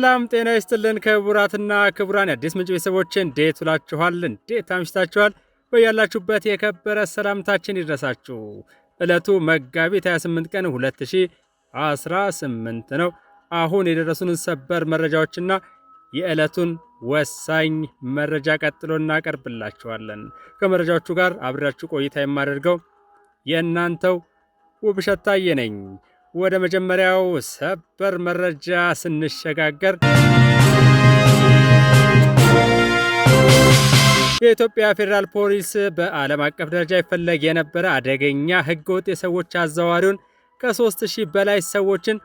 ሰላም ጤና ይስጥልን ክቡራትና ክቡራን የአዲስ ምንጭ ቤተሰቦች እንዴት ውላችኋል? እንዴት አምሽታችኋል? በያላችሁበት የከበረ ሰላምታችን ይድረሳችሁ። ዕለቱ መጋቢት 28 ቀን 2018 ነው። አሁን የደረሱን ሰበር መረጃዎችና የዕለቱን ወሳኝ መረጃ ቀጥሎ እናቀርብላችኋለን። ከመረጃዎቹ ጋር አብሬያችሁ ቆይታ የማደርገው የእናንተው ውብሸት ታየ ነኝ። ወደ መጀመሪያው ሰበር መረጃ ስንሸጋገር የኢትዮጵያ ፌዴራል ፖሊስ በዓለም አቀፍ ደረጃ ይፈለግ የነበረ አደገኛ ህገወጥ የሰዎች አዘዋዋሪውን ከ3000 በላይ ሰዎችን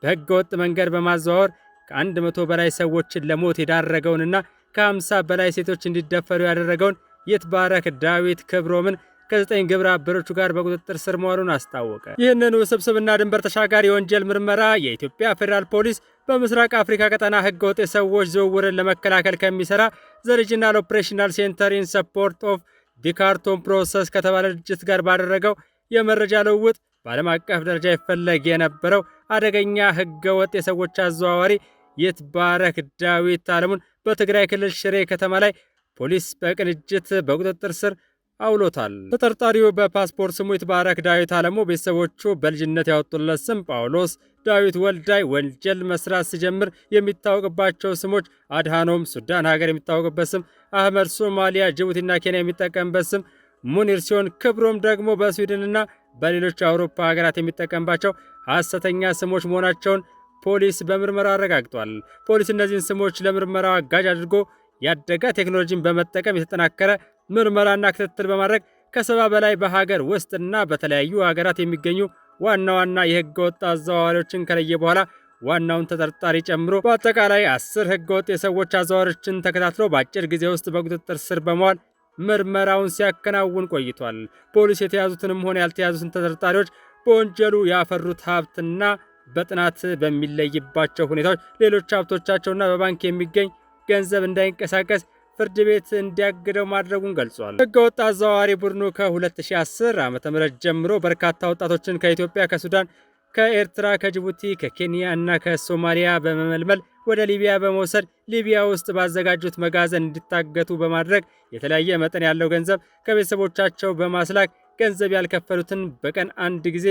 በህገወጥ መንገድ በማዘዋወር ከ100 በላይ ሰዎችን ለሞት የዳረገውንና ከ50 በላይ ሴቶች እንዲደፈሩ ያደረገውን ይትባረክ ዳዊት ክብሮምን ከ9 ግብረ አበሮቹ ጋር በቁጥጥር ስር መዋሉን አስታወቀ። ይህንን ውስብስብና ድንበር ተሻጋሪ የወንጀል ምርመራ የኢትዮጵያ ፌዴራል ፖሊስ በምስራቅ አፍሪካ ቀጠና ህገወጥ የሰዎች ዝውውርን ለመከላከል ከሚሰራ ዘ ሪጂናል ኦፕሬሽናል ሴንተር ኢን ሰፖርት ኦፍ ዲ ካርቱም ፕሮሰስ ከተባለ ድርጅት ጋር ባደረገው የመረጃ ልውውጥ በዓለም አቀፍ ደረጃ ይፈለግ የነበረው አደገኛ ህገወጥ የሰዎች አዘዋዋሪ ይትባረክ ዳዊት አለሙን በትግራይ ክልል ሽሬ ከተማ ላይ ፖሊስ በቅንጅት በቁጥጥር ስር አውሎታል። ተጠርጣሪው በፓስፖርት ስሙ ይትባረክ ዳዊት አለሙ ቤተሰቦቹ በልጅነት ያወጡለት ስም ጳውሎስ ዳዊት ወልዳይ ወንጀል መስራት ሲጀምር የሚታወቅባቸው ስሞች አድሃኖም ሱዳን ሀገር የሚታወቅበት ስም፣ አህመድ ሶማሊያ፣ ጅቡቲና ኬንያ የሚጠቀምበት ስም ሙኒር ሲሆን ክብሮም ደግሞ በስዊድንና በሌሎች የአውሮፓ ሀገራት የሚጠቀምባቸው ሐሰተኛ ስሞች መሆናቸውን ፖሊስ በምርመራ አረጋግጧል። ፖሊስ እነዚህን ስሞች ለምርመራው አጋዥ አድርጎ ያደገ ቴክኖሎጂን በመጠቀም የተጠናከረ ምርመራና ክትትል በማድረግ ከ70 በላይ በሀገር ውስጥና በተለያዩ ሀገራት የሚገኙ ዋና ዋና የህገ ወጥ አዘዋዋሪዎችን ከለየ በኋላ ዋናውን ተጠርጣሪ ጨምሮ በአጠቃላይ 10 ህገ ወጥ የሰዎች አዘዋዋሪዎችን ተከታትሎ በአጭር ጊዜ ውስጥ በቁጥጥር ስር በመዋል ምርመራውን ሲያከናውን ቆይቷል። ፖሊስ የተያዙትንም ሆነ ያልተያዙትን ተጠርጣሪዎች በወንጀሉ ያፈሩት ሀብትና በጥናት በሚለይባቸው ሁኔታዎች ሌሎች ሀብቶቻቸውና በባንክ የሚገኝ ገንዘብ እንዳይንቀሳቀስ ፍርድ ቤት እንዲያግደው ማድረጉን ገልጿል። ህገወጥ አዘዋዋሪ ቡድኑ ከ2010 ዓ.ም ጀምሮ በርካታ ወጣቶችን ከኢትዮጵያ፣ ከሱዳን፣ ከኤርትራ፣ ከጅቡቲ፣ ከኬንያ እና ከሶማሊያ በመመልመል ወደ ሊቢያ በመውሰድ ሊቢያ ውስጥ ባዘጋጁት መጋዘን እንዲታገቱ በማድረግ የተለያየ መጠን ያለው ገንዘብ ከቤተሰቦቻቸው በማስላክ ገንዘብ ያልከፈሉትን በቀን አንድ ጊዜ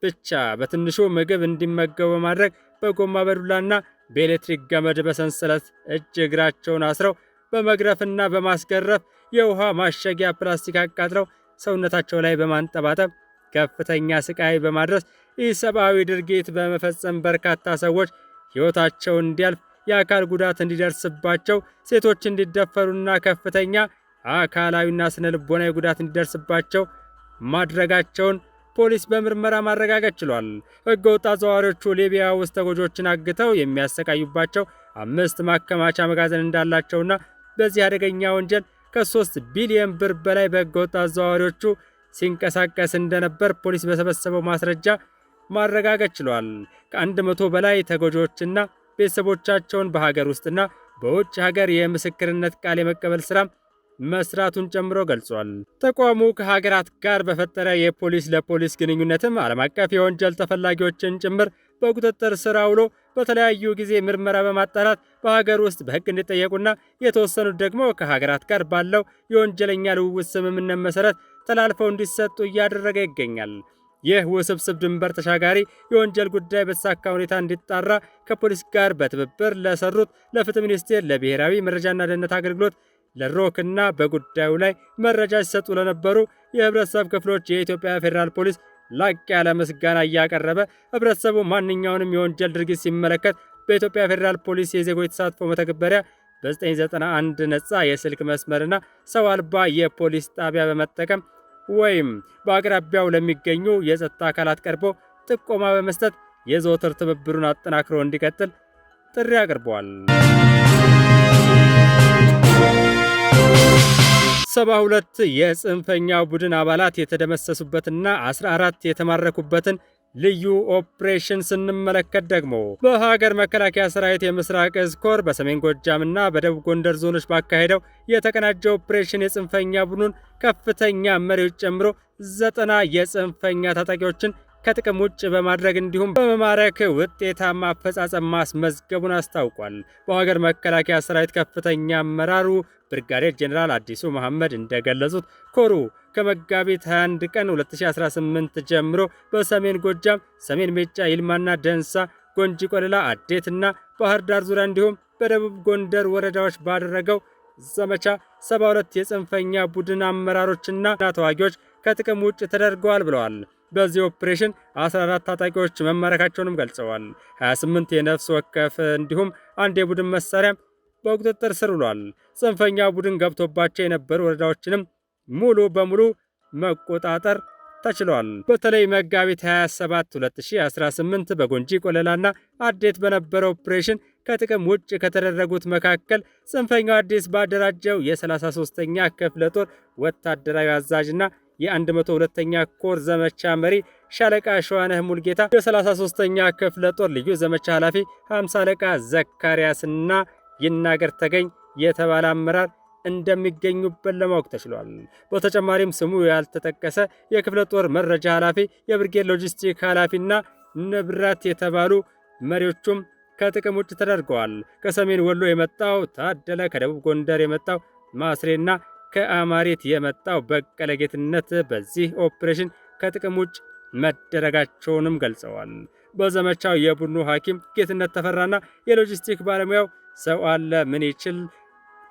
ብቻ በትንሹ ምግብ እንዲመገቡ በማድረግ በጎማ በዱላና በኤሌክትሪክ ገመድ በሰንሰለት እጅ እግራቸውን አስረው በመግረፍና በማስገረፍ የውሃ ማሸጊያ ፕላስቲክ አቃጥለው ሰውነታቸው ላይ በማንጠባጠብ ከፍተኛ ስቃይ በማድረስ ኢሰብአዊ ድርጊት በመፈጸም በርካታ ሰዎች ሕይወታቸው እንዲያልፍ፣ የአካል ጉዳት እንዲደርስባቸው፣ ሴቶች እንዲደፈሩና ከፍተኛ አካላዊና ስነ ልቦናዊ ጉዳት እንዲደርስባቸው ማድረጋቸውን ፖሊስ በምርመራ ማረጋገጥ ችሏል። ህገወጥ አዘዋዋሪዎቹ ሊቢያ ውስጥ ተጎጆችን አግተው የሚያሰቃዩባቸው 5 ማከማቻ መጋዘን እንዳላቸውና በዚህ አደገኛ ወንጀል ከ3 ቢሊዮን ብር በላይ በህገወጥ አዘዋዋሪዎቹ ሲንቀሳቀስ እንደነበር ፖሊስ በሰበሰበው ማስረጃ ማረጋገጥ ችሏል። ከ100 በላይ ተጎጆችና ቤተሰቦቻቸውን በሀገር ውስጥና በውጭ ሀገር የምስክርነት ቃል የመቀበል ስራ መስራቱን ጨምሮ ገልጿል። ተቋሙ ከሀገራት ጋር በፈጠረ የፖሊስ ለፖሊስ ግንኙነትም ዓለም አቀፍ የወንጀል ተፈላጊዎችን ጭምር በቁጥጥር ስር አውሎ በተለያዩ ጊዜ ምርመራ በማጣራት በሀገር ውስጥ በህግ እንዲጠየቁና የተወሰኑት ደግሞ ከሀገራት ጋር ባለው የወንጀለኛ ልውውጥ ስምምነት መሰረት ተላልፈው እንዲሰጡ እያደረገ ይገኛል። ይህ ውስብስብ ድንበር ተሻጋሪ የወንጀል ጉዳይ በተሳካ ሁኔታ እንዲጣራ ከፖሊስ ጋር በትብብር ለሰሩት ለፍትህ ሚኒስቴር፣ ለብሔራዊ መረጃና ደህንነት አገልግሎት፣ ለሮክ እና በጉዳዩ ላይ መረጃ ሲሰጡ ለነበሩ የህብረተሰብ ክፍሎች የኢትዮጵያ ፌዴራል ፖሊስ ላቅ ያለ ምስጋና እያቀረበ ህብረተሰቡ ማንኛውንም የወንጀል ድርጊት ሲመለከት በኢትዮጵያ ፌዴራል ፖሊስ የዜጎች ተሳትፎ መተግበሪያ በ991 ነፃ የስልክ መስመርና ሰው አልባ የፖሊስ ጣቢያ በመጠቀም ወይም በአቅራቢያው ለሚገኙ የጸጥታ አካላት ቀርቦ ጥቆማ በመስጠት የዘወትር ትብብሩን አጠናክሮ እንዲቀጥል ጥሪ አቅርበዋል። 72 የጽንፈኛው ቡድን አባላት የተደመሰሱበትና 14 የተማረኩበትን ልዩ ኦፕሬሽን ስንመለከት ደግሞ በሀገር መከላከያ ሰራዊት የምስራቅ እዝ ኮር በሰሜን ጎጃምና በደቡብ ጎንደር ዞኖች ባካሄደው የተቀናጀ ኦፕሬሽን የጽንፈኛ ቡድኑን ከፍተኛ መሪዎች ጨምሮ 90 የጽንፈኛ ታጣቂዎችን ከጥቅም ውጭ በማድረግ እንዲሁም በመማረክ ውጤታማ አፈጻጸም ማስመዝገቡን አስታውቋል። በሀገር መከላከያ ሰራዊት ከፍተኛ አመራሩ ብርጋዴር ጄኔራል አዲሱ መሐመድ እንደገለጹት ኮሩ ከመጋቢት 21 ቀን 2018 ጀምሮ በሰሜን ጎጃም፣ ሰሜን ሜጫ፣ ይልማና ደንሳ፣ ጎንጂ ቆለላ፣ አዴትና ባህር ዳር ዙሪያ እንዲሁም በደቡብ ጎንደር ወረዳዎች ባደረገው ዘመቻ 72 የጽንፈኛ ቡድን አመራሮችና ተዋጊዎች ከጥቅም ውጭ ተደርገዋል ብለዋል። በዚህ ኦፕሬሽን 14 ታጣቂዎች መማረካቸውንም ገልጸዋል። 28 የነፍስ ወከፍ እንዲሁም አንድ የቡድን መሳሪያ በቁጥጥር ስር ውሏል። ጽንፈኛ ቡድን ገብቶባቸው የነበሩ ወረዳዎችንም ሙሉ በሙሉ መቆጣጠር ተችሏል። በተለይ መጋቢት 27 2018 በጎንጂ ቆለላና አዴት በነበረው ኦፕሬሽን ከጥቅም ውጭ ከተደረጉት መካከል ጽንፈኛው አዲስ ባደራጀው የ33ኛ ክፍለ ጦር ወታደራዊ አዛዥና የ102ኛ ኮር ዘመቻ መሪ ሻለቃ ሸዋነህ ሙልጌታ፣ የ33ኛ ክፍለ ጦር ልዩ ዘመቻ ኃላፊ 50 አለቃ ዘካሪያስና ይናገር ተገኝ የተባለ አመራር እንደሚገኙበት ለማወቅ ተችሏል። በተጨማሪም ስሙ ያልተጠቀሰ የክፍለ ጦር መረጃ ኃላፊ፣ የብርጌድ ሎጂስቲክ ኃላፊና ንብረት የተባሉ መሪዎቹም ከጥቅም ውጭ ተደርገዋል። ከሰሜን ወሎ የመጣው ታደለ፣ ከደቡብ ጎንደር የመጣው ማስሬና ከአማሬት የመጣው በቀለ ጌትነት በዚህ ኦፕሬሽን ከጥቅም ውጭ መደረጋቸውንም ገልጸዋል። በዘመቻው የቡድኑ ሐኪም ጌትነት ተፈራና የሎጂስቲክ ባለሙያው ሰው አለ ምን ይችል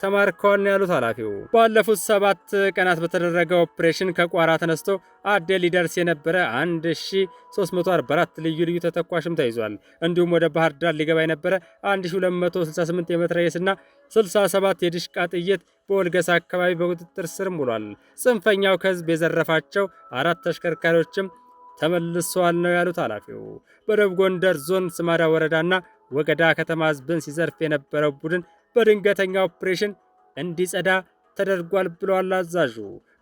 ተማርከዋል ነው ያሉት ኃላፊው። ባለፉት 7 ቀናት በተደረገ ኦፕሬሽን ከቋራ ተነስቶ አዴት ሊደርስ የነበረ 1344 ልዩ ልዩ ተተኳሽም ተይዟል። እንዲሁም ወደ ባህር ዳር ሊገባ የነበረ 1268 የመትረየስና 67 የድሽቃ ጥይት በወልገሳ አካባቢ በቁጥጥር ስር ውሏል። ጽንፈኛው ከህዝብ የዘረፋቸው 4 ተሽከርካሪዎችም ተመልሰዋል ነው ያሉት ኃላፊው። በደቡብ ጎንደር ዞን ስማዳ ወረዳና ወገዳ ከተማ ህዝብን ሲዘርፍ የነበረው ቡድን በድንገተኛ ኦፕሬሽን እንዲጸዳ ተደርጓል ብለዋል አዛዡ።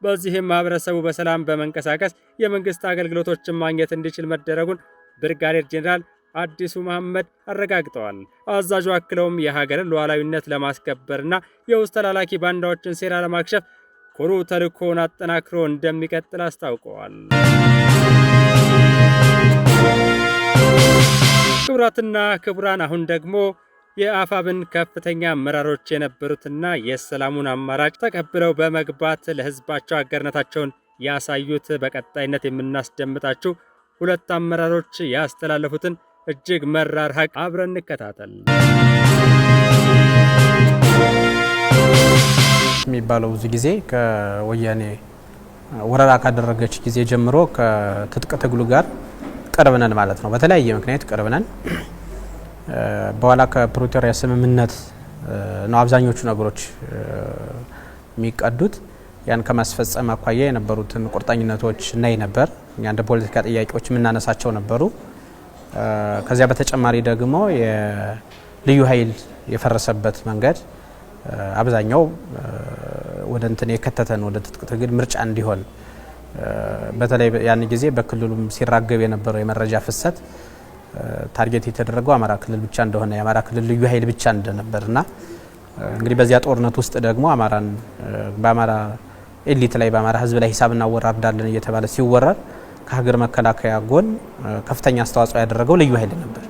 በዚህም ማህበረሰቡ በሰላም በመንቀሳቀስ የመንግስት አገልግሎቶችን ማግኘት እንዲችል መደረጉን ብርጋዴር ጄኔራል አዲሱ መሐመድ አረጋግጠዋል። አዛዡ አክለውም የሀገርን ሉዓላዊነት ለማስከበርና የውስጥ ተላላኪ ባንዳዎችን ሴራ ለማክሸፍ ኮሩ ተልዕኮውን አጠናክሮ እንደሚቀጥል አስታውቀዋል። ክቡራትና ክቡራን አሁን ደግሞ የአፋብን ከፍተኛ አመራሮች የነበሩትና የሰላሙን አማራጭ ተቀብለው በመግባት ለህዝባቸው አጋርነታቸውን ያሳዩት በቀጣይነት የምናስደምጣችሁ 2 አመራሮች ያስተላለፉትን እጅግ መራር ሀቅ አብረን እንከታተል። የሚባለው ብዙ ጊዜ ከወያኔ ወረራ ካደረገች ጊዜ ጀምሮ ከትጥቅ ትግሉ ጋር ቀርበናል ማለት ነው። በተለያየ ምክንያት ቀርበናል። በኋላ ከፕሪቶሪያ ስምምነት ነው አብዛኞቹ ነገሮች የሚቀዱት። ያን ከማስፈጸም አኳያ የነበሩትን ቁርጠኝነቶች እናይ ነበር። እኛ እንደ ፖለቲካ ጥያቄዎች የምናነሳቸው ነበሩ። ከዚያ በተጨማሪ ደግሞ የልዩ ኃይል የፈረሰበት መንገድ አብዛኛው ወደ እንትን የከተተን ወደ ትጥቅ ትግል ምርጫ እንዲሆን በተለይ ያን ጊዜ በክልሉም ሲራገብ የነበረው የመረጃ ፍሰት ታርጌት የተደረገው አማራ ክልል ብቻ እንደሆነ የአማራ ክልል ልዩ ኃይል ብቻ እንደነበርና እንግዲህ በዚያ ጦርነት ውስጥ ደግሞ አማራን በአማራ ኤሊት ላይ በአማራ ህዝብ ላይ ሂሳብ እናወራርዳለን እየተባለ ሲወረር ከሀገር መከላከያ ጎን ከፍተኛ አስተዋጽኦ ያደረገው ልዩ ኃይል ነበር።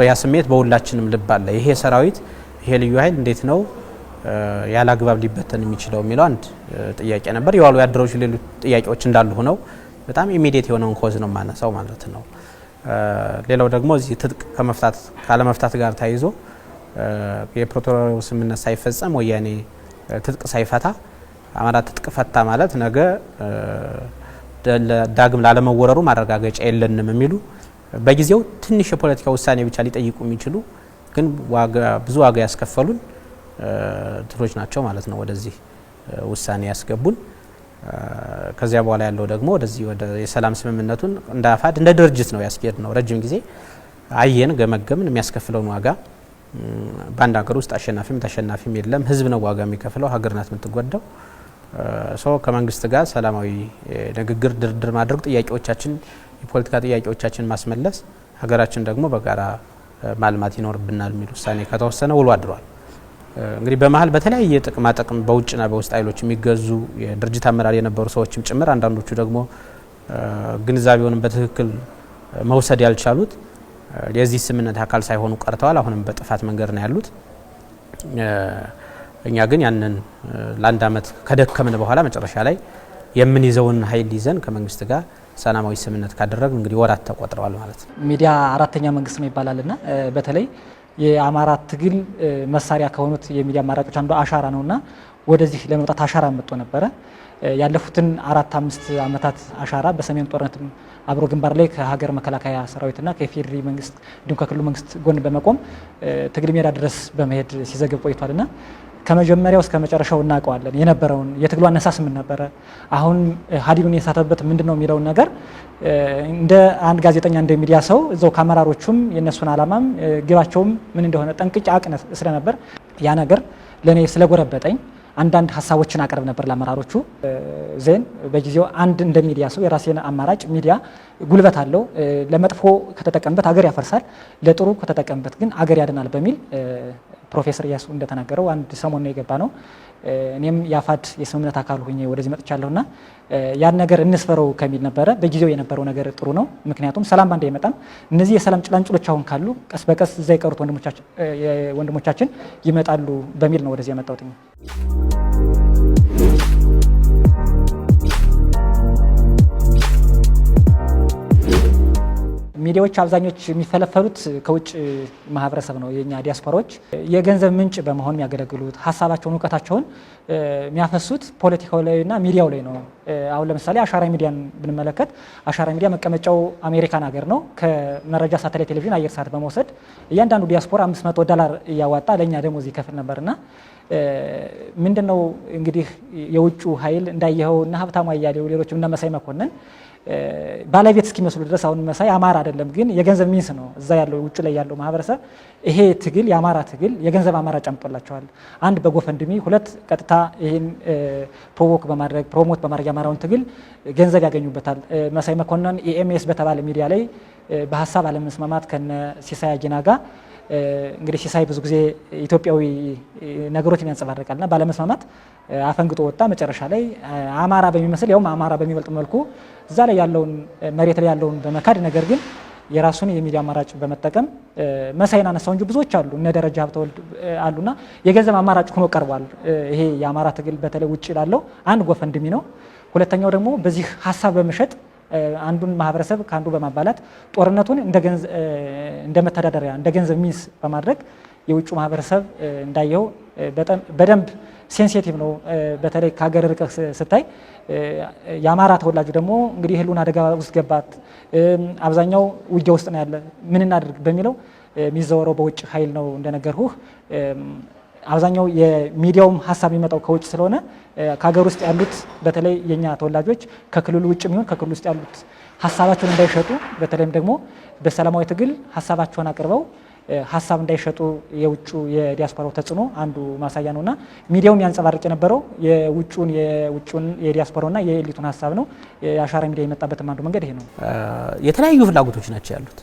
ያ ስሜት በሁላችንም ልብ አለ። ይሄ ሰራዊት ይሄ ልዩ ኃይል እንዴት ነው ያለ አግባብ ሊበተን የሚችለው የሚለው አንድ ጥያቄ ነበር። የዋሉ ያደረጁ ሌሎች ጥያቄዎች እንዳሉ ሆነው በጣም ኢሚዲየት የሆነውን ኮዝ ነው ማነሳው ማለት ነው። ሌላው ደግሞ እዚህ ትጥቅ ከመፍታት ካለመፍታት ጋር ተያይዞ የፕሪቶሪያው ስምምነት ሳይፈጸም ወያኔ ትጥቅ ሳይፈታ አማራ ትጥቅ ፈታ ማለት ነገ ዳግም ላለመወረሩ ማረጋገጫ የለንም የሚሉ በጊዜው ትንሽ የፖለቲካ ውሳኔ ብቻ ሊጠይቁ የሚችሉ ግን ብዙ ዋጋ ያስከፈሉን ትሮች ናቸው ማለት ነው ወደዚህ ውሳኔ ያስገቡን። ከዚያ በኋላ ያለው ደግሞ ወደዚህ ወደ የሰላም ስምምነቱን እንደ አፋድ እንደ ድርጅት ነው ያስኬድ ነው። ረጅም ጊዜ አየን ገመገምን። የሚያስከፍለውን ዋጋ በአንድ ሀገር ውስጥ አሸናፊም ተሸናፊም የለም። ህዝብ ነው ዋጋ የሚከፍለው፣ ሀገር ናት የምትጎዳው። ከመንግስት ጋር ሰላማዊ ንግግር ድርድር ማድረግ፣ ጥያቄዎቻችን የፖለቲካ ጥያቄዎቻችን ማስመለስ፣ ሀገራችን ደግሞ በጋራ ማልማት ይኖርብናል የሚል ውሳኔ ከተወሰነ ውሎ አድሯል። እንግዲህ በመሀል በተለያየ ጥቅማ ጥቅም በውጭና በውስጥ ኃይሎች የሚገዙ የድርጅት አመራር የነበሩ ሰዎችም ጭምር አንዳንዶቹ ደግሞ ግንዛቤውን በትክክል መውሰድ ያልቻሉት የዚህ ስምምነት አካል ሳይሆኑ ቀርተዋል። አሁንም በጥፋት መንገድ ነው ያሉት። እኛ ግን ያንን ለአንድ አመት ከደከምን በኋላ መጨረሻ ላይ የምንይዘውን ኃይል ይዘን ከመንግስት ጋር ሰላማዊ ስምምነት ካደረግን እንግዲህ ወራት ተቆጥረዋል ማለት ነው። ሚዲያ አራተኛ መንግስት ነው ይባላልና በተለይ የአማራ ትግል መሳሪያ ከሆኑት የሚዲያ አማራጮች አንዱ አሻራ ነውና ወደዚህ ለመውጣት አሻራ መጥቶ ነበረ። ያለፉትን 4-5 አመታት አሻራ በሰሜን ጦርነት አብሮ ግንባር ላይ ከሀገር መከላከያ ሰራዊትና ከፌዴሪ መንግስት እንዲሁም ከክልሉ መንግስት ጎን በመቆም ትግል ሜዳ ድረስ በመሄድ ሲዘግብ ቆይቷልና ከመጀመሪያው እስከ መጨረሻው እናውቀዋለን። የነበረውን የትግሉ አነሳስ ምን ነበረ፣ አሁን ሀዲዱን የሳተበት ምንድነው የሚለውን ነገር እንደ አንድ ጋዜጠኛ እንደ ሚዲያ ሰው እዛው ከአመራሮቹም የነሱን አላማም ግባቸውም ምን እንደሆነ ጠንቅቄ አውቅ ስለነበር ያ ነገር ለኔ ስለጎረበጠኝ አንዳንድ ሀሳቦችን አቀርብ ነበር ለአመራሮቹ። ዜን በጊዜው አንድ እንደ ሚዲያ ሰው የራሴን አማራጭ ሚዲያ ጉልበት አለው፣ ለመጥፎ ከተጠቀምበት ሀገር ያፈርሳል፣ ለጥሩ ከተጠቀምበት ግን ሀገር ያድናል በሚል ፕሮፌሰር ኢያሱ እንደተናገረው አንድ ሰሞን ነው የገባ ነው። እኔም የአፋድ የስምምነት አካል ሆኜ ወደዚህ መጥቻለሁና ያን ነገር እንስፈረው ከሚል ነበረ። በጊዜው የነበረው ነገር ጥሩ ነው፣ ምክንያቱም ሰላም ባንዴ አይመጣም። እነዚህ የሰላም ጭላንጭሎች አሁን ካሉ ቀስ በቀስ እዛ የቀሩት ወንድሞቻችን ይመጣሉ በሚል ነው ወደዚህ የመጣሁት። ሚዲያዎች አብዛኞች የሚፈለፈሉት ከውጭ ማህበረሰብ ነው። የኛ ዲያስፖራዎች የገንዘብ ምንጭ በመሆን የሚያገለግሉት ሀሳባቸውን እውቀታቸውን የሚያፈሱት ፖለቲካው ላይና ሚዲያው ላይ ነው። አሁን ለምሳሌ አሻራ ሚዲያን ብንመለከት አሻራ ሚዲያ መቀመጫው አሜሪካን ሀገር ነው። ከመረጃ ሳተላይት ቴሌቪዥን አየር ሰዓት በመውሰድ እያንዳንዱ ዲያስፖራ $500 እያዋጣ ለእኛ ደሞዝ ይከፍል ነበርና ምንድነው እንግዲህ የውጭ ኃይል እንዳየኸው እና ሀብታሙ አያሌው ሌሎችም እና መሳይ መኮንን ባለቤት እስኪመስሉ ድረስ አሁን መሳይ አማራ አይደለም ግን የገንዘብ ሚንስ ነው። እዛ ያለው ውጭ ላይ ያለው ማህበረሰብ ይሄ ትግል የአማራ ትግል የገንዘብ አማራጭ አምጦላቸዋል። አንድ በጎፈንድሚ፣ ሁለት ቀጥታ ይሄን ፕሮሞት በማድረግ የአማራውን ትግል ገንዘብ ያገኙበታል። መሳይ መኮንን ኢኤምኤስ በተባለ ሚዲያ ላይ በሀሳብ አለመስማማት ከነ ሲሳይ አጊና ጋር እንግዲህ ሲሳይ ብዙ ጊዜ ኢትዮጵያዊ ነገሮችን ያንጸባርቃልና ባለመስማማት አፈንግጦ ወጣ። መጨረሻ ላይ አማራ በሚመስል ያውም አማራ በሚበልጥ መልኩ እዛ ላይ ያለውን መሬት ላይ ያለውን በመካድ ነገር ግን የራሱን የሚዲያ አማራጭ በመጠቀም መሳይን አነሳው እንጂ ብዙዎች አሉ እነ ደረጃ ሀብተወልድ አሉና የገንዘብ አማራጭ ሆኖ ቀርቧል። ይሄ የአማራ ትግል በተለይ ውጭ ላለው አንድ ጎፈንድሚ ነው። ሁለተኛው ደግሞ በዚህ ሀሳብ በመሸጥ አንዱን ማህበረሰብ ከአንዱ በማባላት ጦርነቱን እንደ መተዳደሪያ እንደ ገንዘብ ሚንስ በማድረግ የውጭ ማህበረሰብ እንዳየው በደንብ ሴንሲቲቭ ነው። በተለይ ከሀገር ርቀህ ስታይ የአማራ ተወላጁ ደግሞ እንግዲህ ህልውና አደጋ ውስጥ ገባት፣ አብዛኛው ውጊያ ውስጥ ነው ያለ፣ ምን እናድርግ በሚለው የሚዘወረው በውጭ ኃይል ነው እንደነገርሁህ። አብዛኛው የሚዲያውም ሀሳብ የሚመጣው ከውጭ ስለሆነ ከሀገር ውስጥ ያሉት በተለይ የኛ ተወላጆች ከክልሉ ውጭ የሚሆን ከክልሉ ውስጥ ያሉት ሀሳባቸውን እንዳይሸጡ በተለይም ደግሞ በሰላማዊ ትግል ሀሳባቸውን አቅርበው ሀሳብ እንዳይሸጡ የውጩ የዲያስፖራው ተጽዕኖ አንዱ ማሳያ ነውና ሚዲያውም ያንጸባርቅ የነበረው የውጩን የዲያስፖራውና የኤሊቱን ሀሳብ ነው። የአሻራ ሚዲያ የመጣበትም አንዱ መንገድ ይሄ ነው። የተለያዩ ፍላጎቶች ናቸው ያሉት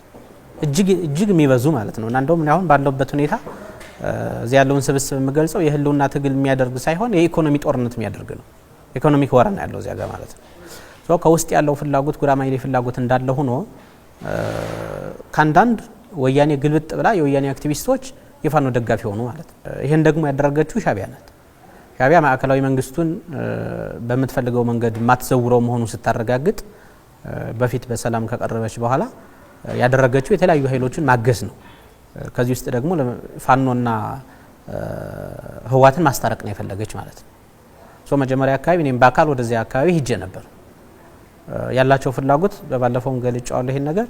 እጅግ የሚበዙ ማለት ነው። እና እንደውም አሁን ባለውበት ሁኔታ እዚህ ያለውን ስብስብ የምገልጸው የህልውና ትግል የሚያደርግ ሳይሆን የኢኮኖሚ ጦርነት የሚያደርግ ነው። ኢኮኖሚክ ወረና ያለው እዚያ ጋር ማለት ነው። ከውስጥ ያለው ፍላጎት ጉራማይሌ ፍላጎት እንዳለ ሆኖ ከአንዳንድ ወያኔ ግልብጥ ብላ የወያኔ አክቲቪስቶች የፋኖ ደጋፊ ሆኑ ማለት ነው። ይሄን ደግሞ ያደረገችው ሻቢያ ናት። ሻቢያ ማዕከላዊ መንግስቱን በምትፈልገው መንገድ ማትዘውረው መሆኑ ስታረጋግጥ በፊት በሰላም ከቀረበች በኋላ ያደረገችው የተለያዩ ኃይሎችን ማገዝ ነው። ከዚህ ውስጥ ደግሞ ፋኖና ህዋትን ማስታረቅ ነው የፈለገች ማለት ነው። መጀመሪያ አካባቢ እኔም በአካል ወደዚያ አካባቢ ሂጄ ነበር። ያላቸው ፍላጎት በባለፈው ገልጫዋለሁ። ይሄን ነገር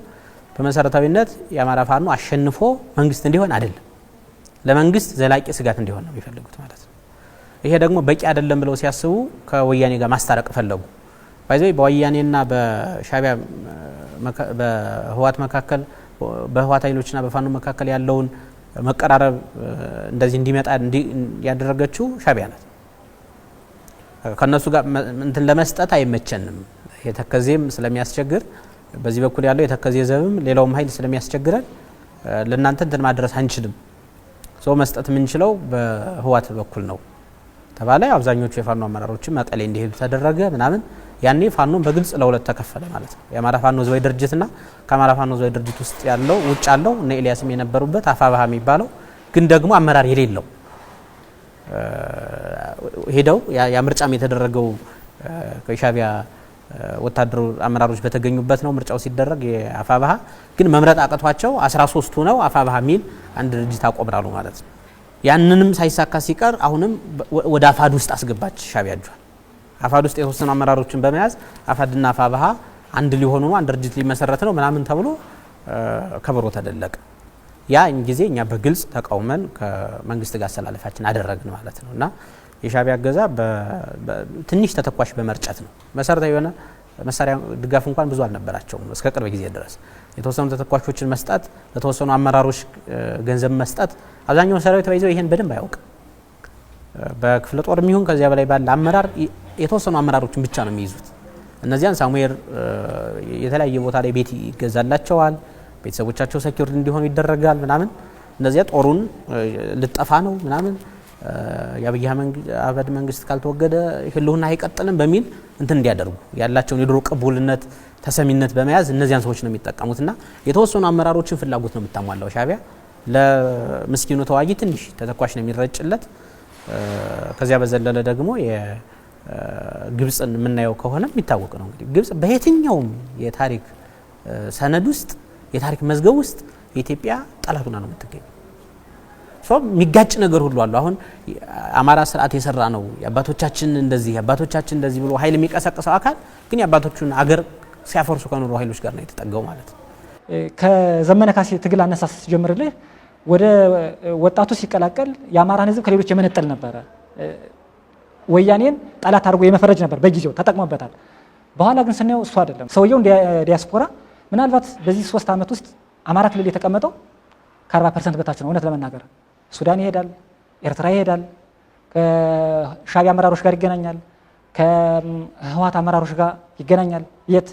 በመሰረታዊነት የአማራ ፋኖ አሸንፎ መንግስት እንዲሆን አይደለም፣ ለመንግስት ዘላቂ ስጋት እንዲሆን ነው የሚፈልጉት ማለት ነው። ይሄ ደግሞ በቂ አይደለም ብለው ሲያስቡ ከወያኔ ጋር ማስታረቅ ፈለጉ። ባይዘይ በወያኔና በሻቢያ በህዋት መካከል በህዋት ኃይሎችና በፋኖ መካከል ያለውን መቀራረብ እንደዚህ እንዲመጣ ያደረገችው ሻቢያ ናት። ከነሱ ጋር እንትን ለመስጠት አይመቸንም፣ የተከዜም ስለሚያስቸግር በዚህ በኩል ያለው የተከዜ ዘብም ሌላውም ኃይል ስለሚያስቸግረን ለእናንተ እንትን ማድረስ አንችልም፣ መስጠት የምንችለው በህዋት በኩል ነው ተባለ። አብዛኞቹ የፋኖ አመራሮች መቀሌ እንዲሄዱ ተደረገ ምናምን። ያኔ ፋኖን በግልጽ ለሁለት ተከፈለ ማለት ነው። የአማራ ፋኖ ህዝባዊ ድርጅትና ከአማራ ፋኖ ህዝባዊ ድርጅት ውስጥ ያለው ውጭ ያለው እነ ኤልያስም የነበሩበት አፋባሃ የሚባለው ግን ደግሞ አመራር የሌለው ሄደው ያ ምርጫም የተደረገው ከሻቢያ ወታደሩ አመራሮች በተገኙበት ነው። ምርጫው ሲደረግ የአፋባሃ ግን መምረጥ አቅቷቸው 13ቱ ነው አፋባሃ ሚል አንድ ድርጅት አቆምራሉ ማለት ነው። ያንንም ሳይሳካ ሲቀር አሁንም ወደ አፋድ ውስጥ አስገባች ሻቢያ እጇል። አፋድ ውስጥ የተወሰኑ አመራሮችን በመያዝ አፋድና አፋባሃ አንድ ሊሆኑ ነው፣ አንድ ድርጅት ሊመሰረት ነው ምናምን ተብሎ ከበሮ ተደለቀ። ያ ጊዜ እኛ በግልጽ ተቃውመን ከመንግስት ጋር አሰላለፋችን አደረግን ማለት ነው። እና የሻቢያ አገዛ ትንሽ ተተኳሽ በመርጨት ነው። መሰረታዊ የሆነ መሳሪያ ድጋፍ እንኳን ብዙ አልነበራቸውም እስከ ቅርብ ጊዜ ድረስ። የተወሰኑ ተተኳሾችን መስጠት፣ ለተወሰኑ አመራሮች ገንዘብ መስጠት። አብዛኛው ሰራዊት ተይዘው ይሄን በደንብ አያውቅም። በክፍለ ጦር የሚሆን ከዚያ በላይ ባለ አመራር የተወሰኑ አመራሮችን ብቻ ነው የሚይዙት። እነዚያን ሳሙኤል የተለያየ ቦታ ላይ ቤት ይገዛላቸዋል፣ ቤተሰቦቻቸው ሴኩሪቲ እንዲሆኑ ይደረጋል ምናምን። እነዚያ ጦሩን ልጠፋ ነው ምናምን የአብይ አህመድ መንግስት ካልተወገደ ህልውና አይቀጥልም በሚል እንትን እንዲያደርጉ ያላቸውን የድሮ ቅቡልነት ተሰሚነት በመያዝ እነዚያን ሰዎች ነው የሚጠቀሙትና የተወሰኑ አመራሮችን ፍላጎት ነው የምታሟላው ሻቢያ። ለምስኪኑ ተዋጊ ትንሽ ተተኳሽ ነው የሚረጭለት። ከዚያ በዘለለ ደግሞ የግብጽን የምናየው ከሆነ የሚታወቅ ነው። እንግዲህ ግብጽ በየትኛውም የታሪክ ሰነድ ውስጥ የታሪክ መዝገብ ውስጥ የኢትዮጵያ ጠላቱና ነው የምትገኘው። የሚጋጭ ነገር ሁሉ አለ። አሁን አማራ ስርዓት የሰራ ነው የአባቶቻችን እንደዚህ ብሎ ኃይል የሚቀሰቅሰው አካል ግን የአባቶቹን አገር ሲያፈርሱ ከኖሩ ኃይሎች ጋር ነው የተጠጋው ማለት ነው። ከዘመነ ካሴ ትግል አነሳስ ሲጀምርልህ ወደ ወጣቱ ሲቀላቀል የአማራን ህዝብ ከሌሎች የመነጠል ነበረ። ወያኔን ጠላት አድርጎ የመፈረጅ ነበር፣ በጊዜው ተጠቅሞበታል። በኋላ ግን ስናየው እሱ አይደለም። ሰውየው ዲያስፖራ ምናልባት በዚህ 3 ዓመት ውስጥ አማራ ክልል የተቀመጠው ከ40% በታች ነው። እውነት ለመናገር ሱዳን ይሄዳል፣ ኤርትራ ይሄዳል፣ ከሻቢያ አመራሮች ጋር ይገናኛል፣ ከህወሓት አመራሮች ጋር ይገናኛል። የት?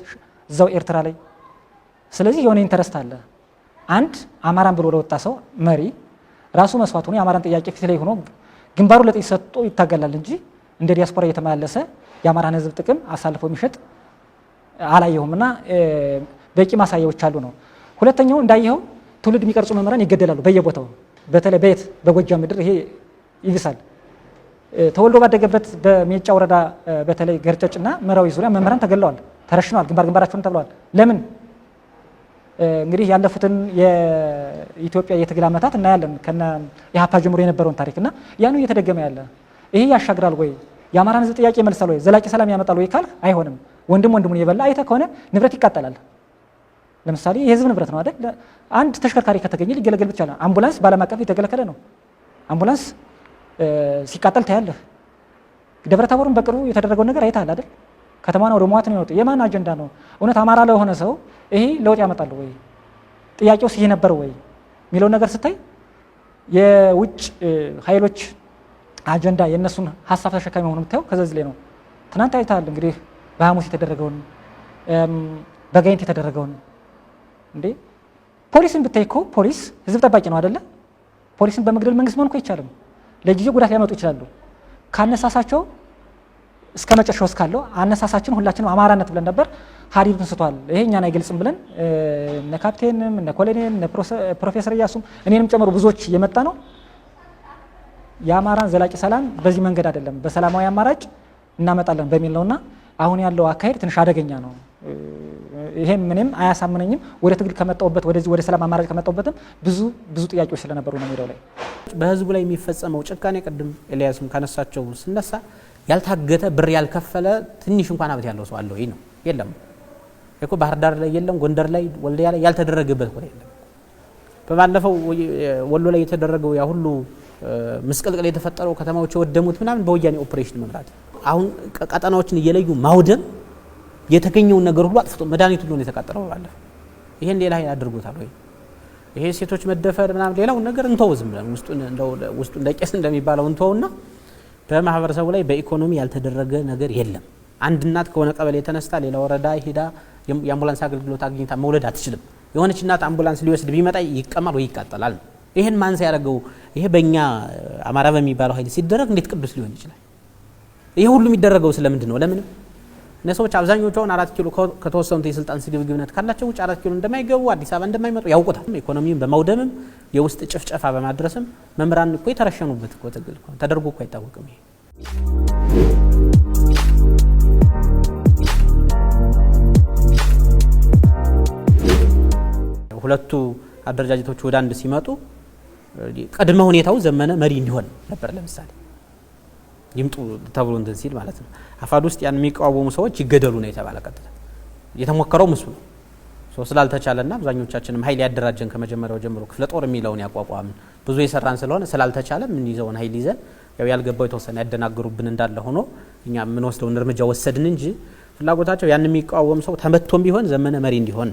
እዛው ኤርትራ ላይ። ስለዚህ የሆነ ኢንተረስት አለ። አንድ አማራን ብሎ ለወጣ ሰው መሪ ራሱ መስዋዕት ሆኖ የአማራን ጥያቄ ፊት ላይ ሆኖ ግንባሩ ለጥይት ሰጥቶ ይታገላል እንጂ እንደ ዲያስፖራ እየተመላለሰ የአማራን ህዝብ ጥቅም አሳልፎ የሚሸጥ አላየሁም። እና በቂ ማሳያዎች አሉ ነው። ሁለተኛው እንዳየኸው ትውልድ የሚቀርጹ መምህራን ይገደላሉ በየቦታው። በተለይ በየት በጎጃም ምድር ይሄ ይብሳል። ተወልዶ ባደገበት በሜጫ ወረዳ በተለይ ገርጨጭና መራዊ ዙሪያ መምህራን ተገለዋል፣ ተረሽነዋል፣ ግንባራቸውን ተብለዋል። ለምን? እንግዲህ ያለፉትን የኢትዮጵያ የትግል ዓመታት እናያለን ከነ የሀፓ ጀምሮ የነበረውን ታሪክና ያኑ እየተደገመ ያለ ይሄ ያሻግራል ወይ? የአማራን ህዝብ ጥያቄ ይመልሳል ወይ? ዘላቂ ሰላም ያመጣል ወይ ካልክ አይሆንም። ወንድሙን የበላ አይተህ ከሆነ ንብረት ይቃጠላል። ለምሳሌ የህዝብ ንብረት ነው አይደል? አንድ ተሽከርካሪ ከተገኘ ሊገለገል ብቻ ነው። አምቡላንስ በዓለም አቀፍ የተከለከለ ነው። አምቡላንስ ሲቃጠል ታያለህ። ደብረታቦርን በቅርቡ የተደረገውን ነገር አይተሃል አይደል? ከተማና ወደ ሟት ነው የወጡ። የማን አጀንዳ ነው? እውነት አማራ ለሆነ ሰው ይሄ ለውጥ ያመጣል ወይ? ጥያቄውስ ይሄ ነበር ወይ የሚለው ነገር ስታይ የውጭ ኃይሎች አጀንዳ የነሱን ሀሳብ ተሸካሚ መሆኑን የምታየው ከዚህ ላይ ነው። ትናንት አይተሃል እንግዲህ በሐሙስ የተደረገውን በጋይንት የተደረገውን እንዴ ፖሊስን ብታይ እኮ ፖሊስ ህዝብ ጠባቂ ነው አይደለ? ፖሊስን በመግደል መንግስት መሆን እኮ አይቻልም። ለጊዜው ጉዳት ሊያመጡ ይችላሉ። ካነሳሳቸው እስከ መጨረሻው እስካለው አነሳሳችን ሁላችንም አማራነት ብለን ነበር። ሀዲዱን ስቷል። ይሄ እኛን አይገልጽም ብለን እነ ካፕቴንም እነ ኮሎኔል እነ ፕሮፌሰር እያሱም እኔንም ጨምሮ ብዙዎች እየመጣ ነው። የአማራን ዘላቂ ሰላም በዚህ መንገድ አይደለም በሰላማዊ አማራጭ እናመጣለን በሚል ነውና አሁን ያለው አካሄድ ትንሽ አደገኛ ነው። ይሄም ምንም አያሳምነኝም። ወደ ትግል ከመጣውበት ወደዚህ ወደ ሰላም አማራጭ ከመጣውበትም ብዙ ጥያቄዎች ስለነበሩ ነው ሜዳው ላይ በህዝቡ ላይ የሚፈጸመው ጭካኔ ቅድም ኤልያስም ካነሳቸው ስነሳ ያልታገተ ብር ያልከፈለ ትንሽ እንኳን ሀብት ያለው ሰው አለ ወይ ነው? የለም እኮ ባህር ዳር ላይ የለም፣ ጎንደር ላይ ወልዲያ ላይ ያልተደረገበት ቦታ የለም። በባለፈው ወሎ ላይ የተደረገው ያ ሁሉ ምስቅልቅል የተፈጠረው ከተማዎች የወደሙት ምናምን በወያኔ ኦፕሬሽን መምራት አሁን ቀጠናዎችን እየለዩ ማውደም የተገኘውን ነገር ሁሉ አጥፍቶ መድኃኒት ሁሉ ነው የተቃጠለው ባለፈው። ይሄን ሌላ ኃይል አድርጎታል ወይ? ይሄ ሴቶች መደፈር ምናምን ሌላውን ነገር እንተው፣ ዝም ብለን ውስጡን ለቄስ እንደሚባለው እንተውና በማህበረሰቡ ላይ በኢኮኖሚ ያልተደረገ ነገር የለም። አንድ እናት ከሆነ ቀበሌ ተነስታ ሌላ ወረዳ ሄዳ የአምቡላንስ አገልግሎት አግኝታ መውለድ አትችልም። የሆነች እናት አምቡላንስ ሊወስድ ቢመጣ ይቀማል ወይ ይቃጠላል። ይሄን ማን ሲያደርገው? ይሄ በእኛ አማራ በሚባለው ኃይል ሲደረግ እንዴት ቅዱስ ሊሆን ይችላል? ይሄ ሁሉ የሚደረገው ስለምንድን ነው? ለምን እነሰዎች አብዛኞቹ 4 ኪሎ ከተወሰኑት የስልጣን ስግብግብነት ካላቸው ውጭ 4 ኪሎ እንደማይገቡ አዲስ አበባ እንደማይመጡ ያውቁታል። ኢኮኖሚውን በማውደምም የውስጥ ጭፍጨፋ በማድረስም መምራን እኮ የተረሸኑበት እኮ ትግል ተደርጎ እኮ አይታወቅም። ይሄ ሁለቱ አደረጃጀቶች ወደ አንድ ሲመጡ ቀድመ ሁኔታው ዘመነ መሪ እንዲሆን ነበር። ለምሳሌ ይምጡ ተብሎ እንትን ሲል ማለት ነው። አፋድ ውስጥ ያን የሚቃወሙ ሰዎች ይገደሉ ነው የተባለ። ቀጥታ የተሞከረው ምስሉ ነው። ስላልተቻለና አብዛኞቻችንም ኃይል ያደራጀን ከመጀመሪያው ጀምሮ ክፍለ ጦር የሚለውን ያቋቋምን ብዙ የሰራን ስለሆነ ስላልተቻለ ምን ይዘውን ኃይል ይዘን ያው ያልገባው የተወሰነ ያደናገሩብን እንዳለ ሆኖ እኛ ምን ወስደውን እርምጃ ወሰድን እንጂ ፍላጎታቸው ያን የሚቃወም ሰው ተመቶም ቢሆን ዘመነ መሪ እንዲሆን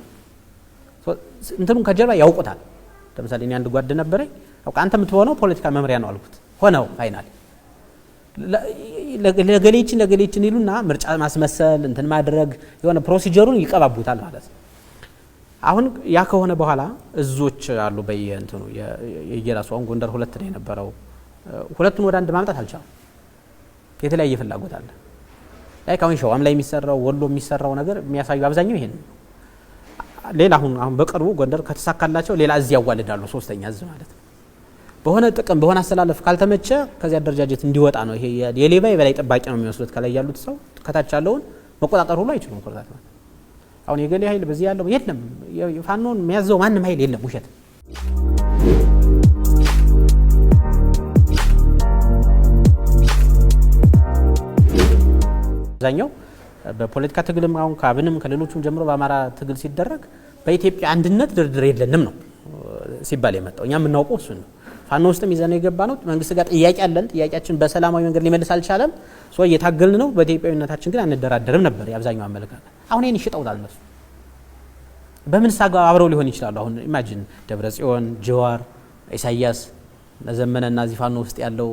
እንትኑን ከጀርባ ያውቁታል። ለምሳሌ እኔ አንድ ጓድ ነበረኝ አውቃ አንተ የምትሆነው ፖለቲካ መምሪያ ነው አልኩት። ሆነው ፋይናል ለገሌችን ይሉና ምርጫ ማስመሰል እንትን ማድረግ የሆነ ፕሮሲጀሩን ይቀባቡታል ማለት ነው። አሁን ያ ከሆነ በኋላ እዞች አሉ በየእንትኑ የየራሱ አሁን ጎንደር 2 ነው የነበረው። ሁለቱን ወደ አንድ ማምጣት አልቻለም። የተለያየ ፍላጎት አለ። ላይ ካሁን ሸዋም ላይ የሚሰራው ወሎ የሚሰራው ነገር የሚያሳዩ አብዛኛው ይሄን ነው። ሌላ አሁን በቅርቡ ጎንደር ከተሳካላቸው ሌላ እዝ ያዋልዳሉ። 3ኛ እዝ ማለት ነው። በሆነ ጥቅም በሆነ አስተላለፍ ካልተመቸ ከዚያ አደረጃጀት እንዲወጣ ነው። ይሄ የሌባ የበላይ ጠባቂ ነው የሚመስሉት። ከላይ ያሉት ሰው ከታች ያለውን መቆጣጠር ሁሉ አይችሉም። ኮርታት ማለት አሁን የገሌ ኃይል በዚህ ያለው የለም። ፋኖን የሚያዘው ማንም ኃይል የለም። ውሸት አብዛኛው በፖለቲካ ትግልም አሁን ካብንም ከሌሎቹም ጀምሮ በአማራ ትግል ሲደረግ በኢትዮጵያ አንድነት ድርድር የለንም ነው ሲባል የመጣው። እኛ የምናውቀው እሱ ነው። ፋኖ ውስጥም ይዘነው የገባ ነው። መንግስት ጋር ጥያቄ አለን። ጥያቄያችን በሰላማዊ መንገድ ሊመልስ አልቻለም። እየታገልን ነው። በኢትዮጵያዊነታችን ግን አንደራደርም ነበር የአብዛኛው አመለካከት። አሁን ይሄን ይሽጠውታል እነሱ። በምን ሳጋ አብረው ሊሆን ይችላሉ? አሁን ኢማጂን ደብረጽዮን፣ ጀዋር፣ ኢሳያስ፣ ዘመነና እዚህ ፋኖ ውስጥ ያለው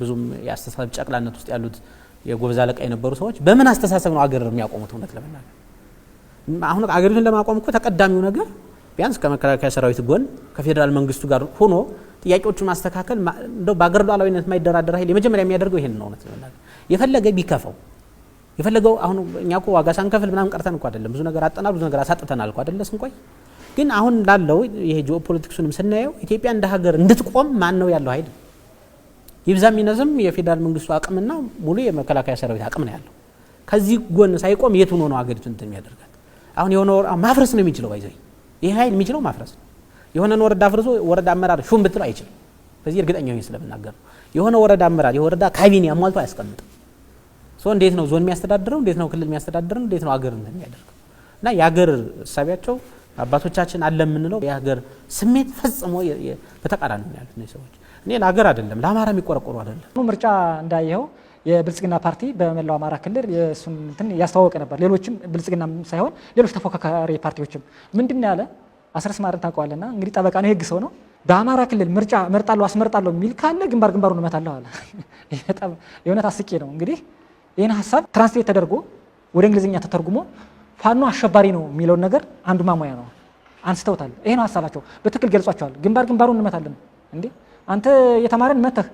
ብዙም የአስተሳሰብ ጨቅላነት ውስጥ ያሉት የጎበዝ አለቃ የነበሩ ሰዎች በምን አስተሳሰብ ነው አገር የሚያቆሙት? እውነት ለመናገር አሁን አገሪቱን ለማቆም እኮ ተቀዳሚው ነገር ቢያንስ ከመከላከያ ሰራዊት ጎን ከፌደራል መንግስቱ ጋር ሆኖ ጥያቄዎቹን ማስተካከል እንደው በአገር ሉዓላዊነት የማይደራደር ኃይል የመጀመሪያ የሚያደርገው ይሄን ነው። እውነት ለመናገር የፈለገ ቢከፈው የፈለገው አሁን እኛ እኮ ዋጋ ሳንከፍል ምናምን ቀርተን እኮ አይደለም። ብዙ ነገር አጠናል፣ ብዙ ነገር አሳጥተናል እኮ አይደለ ስንቆይ። ግን አሁን ላለው ይሄ ጂኦፖለቲክሱንም ስናየው ኢትዮጵያ እንደ ሀገር እንድትቆም ማን ነው ያለው ኃይል? ይብዛም ይነዝም የፌደራል መንግስቱ አቅምና ሙሉ የመከላከያ ሰራዊት አቅም ነው ያለው። ከዚህ ጎን ሳይቆም የቱ ነው ሀገሪቱን እንትን የሚያደርጋት? አሁን የሆነ ማፍረስ ነው የሚችለው። ባይዘይ ይሄ ኃይል የሚችለው ማፍረስ ነው። የሆነ ወረዳ አፍርሶ ወረዳ አመራር ሹም ብትለው አይችልም። በዚህ እርግጠኛ ነኝ ስለምናገር ነው። የሆነ ወረዳ አመራር የወረዳ ካቢኔ አሟልቶ አያስቀምጥም። እንዴት ነው ዞን የሚያስተዳድረው? እንዴት ነው ክልል የሚያስተዳድረው? እንዴት ነው ሀገር እንትን የሚያደርገው? እና የሀገር እሳቢያቸው አባቶቻችን አለ የምንለው የሀገር ስሜት ፈጽሞ በተቃራኒ ነው ያሉት እነዚህ ሰዎች። እኔ ለሀገር አይደለም ለአማራ የሚቆረቆሩ አይደለም። ምርጫ እንዳየኸው የብልጽግና ፓርቲ በመላው አማራ ክልል የእሱን እንትን ያስተዋወቀ ነበር። ሌሎችም ብልጽግና ሳይሆን ሌሎች ተፎካካሪ ፓርቲዎችም ምንድን ያለ አስረስ ማረን ታውቀዋለና እንግዲህ ጠበቃ ነው፣ የህግ ሰው ነው። በአማራ ክልል ምርጫ መርጣለሁ አስመርጣለሁ የሚል ካለ ግንባሩን እመታለሁ አለ። በጣም የእውነት አስቄ ነው። እንግዲህ ይህን ሀሳብ ትራንስሌት ተደርጎ ወደ እንግሊዝኛ ተተርጉሞ ፋኖ አሸባሪ ነው የሚለውን ነገር አንዱ ማሟያ ነው። አንስተውታል። ይሄ ነው ሀሳባቸው። በትክክል ገልጿቸዋል። ግንባሩን እንመታለን እንዴ! አንተ የተማረን መተህ፣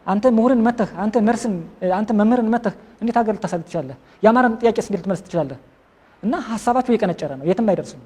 አንተ ምሁርን መተህ፣ አንተ ነርስን፣ አንተ መምህርን መተህ እንዴት ሀገር ልታሳልፍ ትችላለህ? የአማራን ጥያቄስ እንዴት ልትመልስ ትችላለህ? እና ሀሳባቸው የቀነጨረ ነው፣ የትም አይደርስም።